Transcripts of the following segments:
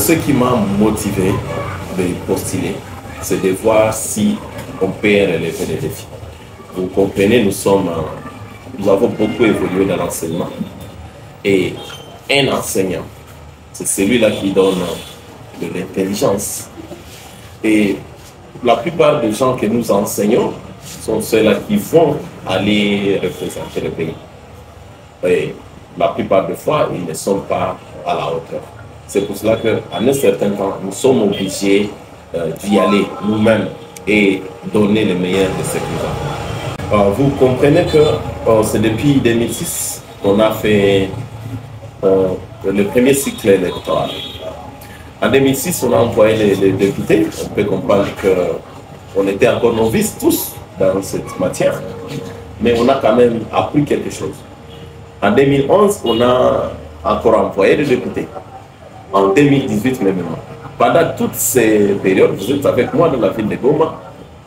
ce qui m'a motivé de postuler, c'est de voir si on peut relever les défis. Vous comprenez, nous avons beaucoup évolué dans l'enseignement. Et un enseignant, c'est celui-là qui donne de l'intelligence. Et la plupart des gens que nous enseignons sont ceux-là qui vont aller représenter le pays. Et la plupart des fois, ils ne sont pas à la hauteur. C'est pour cela qu'à un certain temps, nous sommes obligés d'y aller nous-mêmes et donner le meilleur de ce que nous avons. Vous comprenez que c'est depuis 2006 qu'on a fait le premier cycle électoral. En 2006, on a envoyé les députés. On peut comprendre qu'on était encore novices tous dans cette matière, mais on a quand même appris quelque chose. En 2011, on a encore envoyé les députés. En 2018, même. Pendant toutes ces périodes, vous êtes avec moi dans la ville de Goma,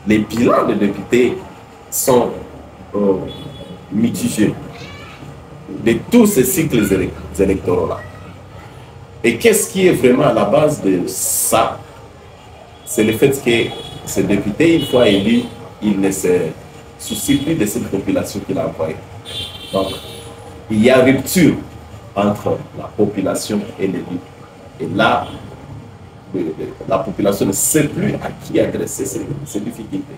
les bilans des députés sont mitigés de tous ces cycles électoraux-là. Et qu'est-ce qui est vraiment à la base de ça? C'est le fait que ce député, une fois élu, il ne se soucie plus de cette population qu'il a envoyée. Donc, il y a rupture entre la population et l'élu. Et là, la population ne sait plus à qui adresser ces difficultés.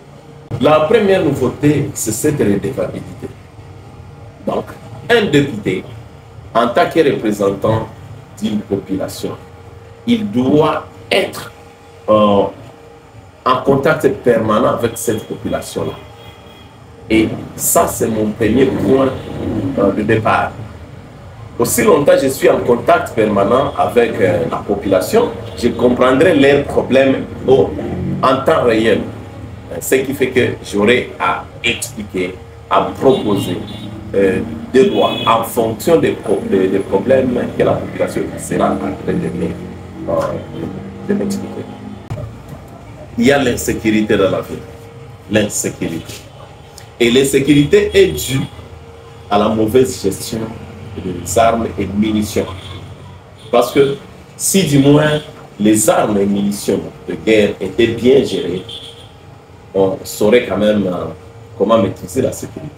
La première nouveauté, c'est cette redevabilité. Donc, un député, en tant que représentant d'une population, il doit être en contact permanent avec cette population-là. Et ça, c'est mon premier point de départ. Aussi longtemps que je suis en contact permanent avec la population, je comprendrai leurs problèmes en temps réel. Ce qui fait que j'aurai à expliquer, à proposer des lois en fonction des problèmes que la population sera en train de m'expliquer. Il y a l'insécurité dans la ville. L'insécurité. Et l'insécurité est due à la mauvaise gestion des armes et munitions. Parce que si du moins les armes et munitions de guerre étaient bien gérées, on saurait quand même comment maîtriser la sécurité.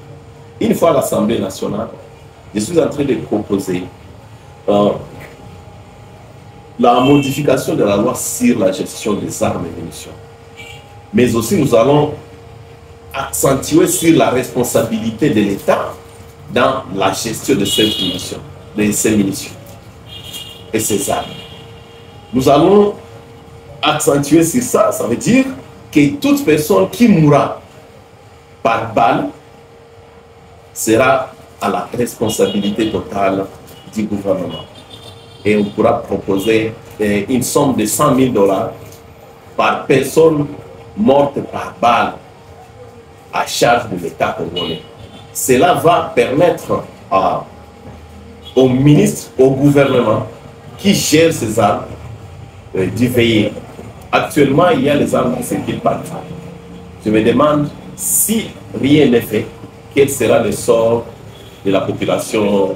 Une fois à l'Assemblée nationale, je suis en train de proposer la modification de la loi sur la gestion des armes et munitions. Mais aussi nous allons accentuer sur la responsabilité de l'État dans la gestion de ces munitions et ces armes. Nous allons accentuer sur ça, ça veut dire que toute personne qui mourra par balle sera à la responsabilité totale du gouvernement. Et on pourra proposer une somme de 100 000 $ par personne morte par balle à charge de l'État congolais. Cela va permettre au ministre, au gouvernement qui gère ces armes d'y veiller. Actuellement, il y a les armes qui circulent partout. Je me demande si rien n'est fait, quel sera le sort de la population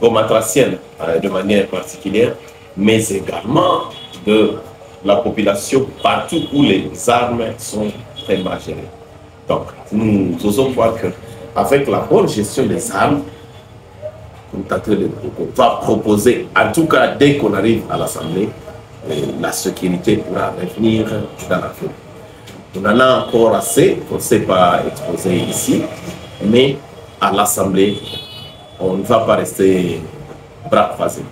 gomatracienne de manière particulière, mais également de la population partout où les armes sont très mal gérées. Donc, nous osons voir qu'avec la bonne gestion des armes, on va proposer, en tout cas dès qu'on arrive à l'Assemblée, la sécurité pourra revenir dans la ville. On en a encore assez, on ne sait pas exposer ici, mais à l'Assemblée, on ne va pas rester bras croisés.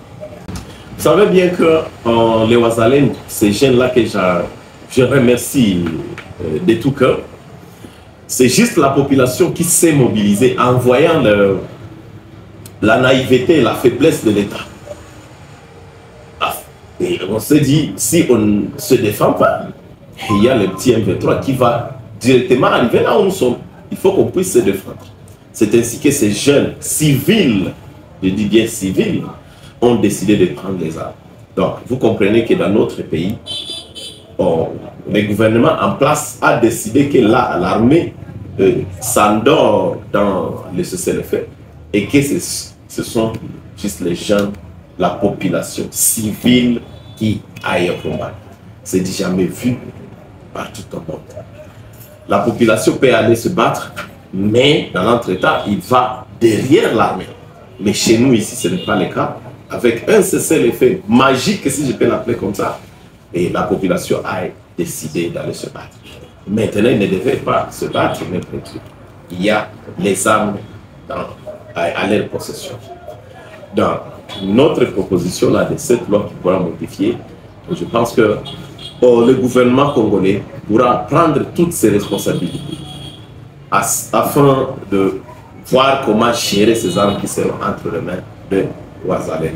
Vous savez bien que les Ouazalènes, ces jeunes-là que je remercie de tout cœur, c'est juste la population qui s'est mobilisée en voyant la naïveté et la faiblesse de l'État. Et on s'est dit, si on ne se défend pas, il y a le petit M23 qui va directement arriver là où nous sommes. Il faut qu'on puisse se défendre. C'est ainsi que ces jeunes civils, je dis bien civils, ont décidé de prendre les armes. Donc, vous comprenez que dans notre pays, le gouvernement en place a décidé que l'armée s'endort dans le cessez-le-feu et que ce sont juste les gens, la population civile qui aillent combattre. C'est jamais vu par tout le monde. La population peut aller se battre, mais dans l'entretemps, il va derrière l'armée. Mais chez nous, ici, ce n'est pas le cas. Avec un cessez-le-feu magique, si je peux l'appeler comme ça, et la population a décidé d'aller se battre. Maintenant, ils ne devaient pas se battre, mais il y a les armes à leur possession. Donc, notre proposition là, de cette loi qui pourra modifier, je pense que le gouvernement congolais pourra prendre toutes ses responsabilités afin de voir comment gérer ces armes qui seront entre les mains de Ouazalem.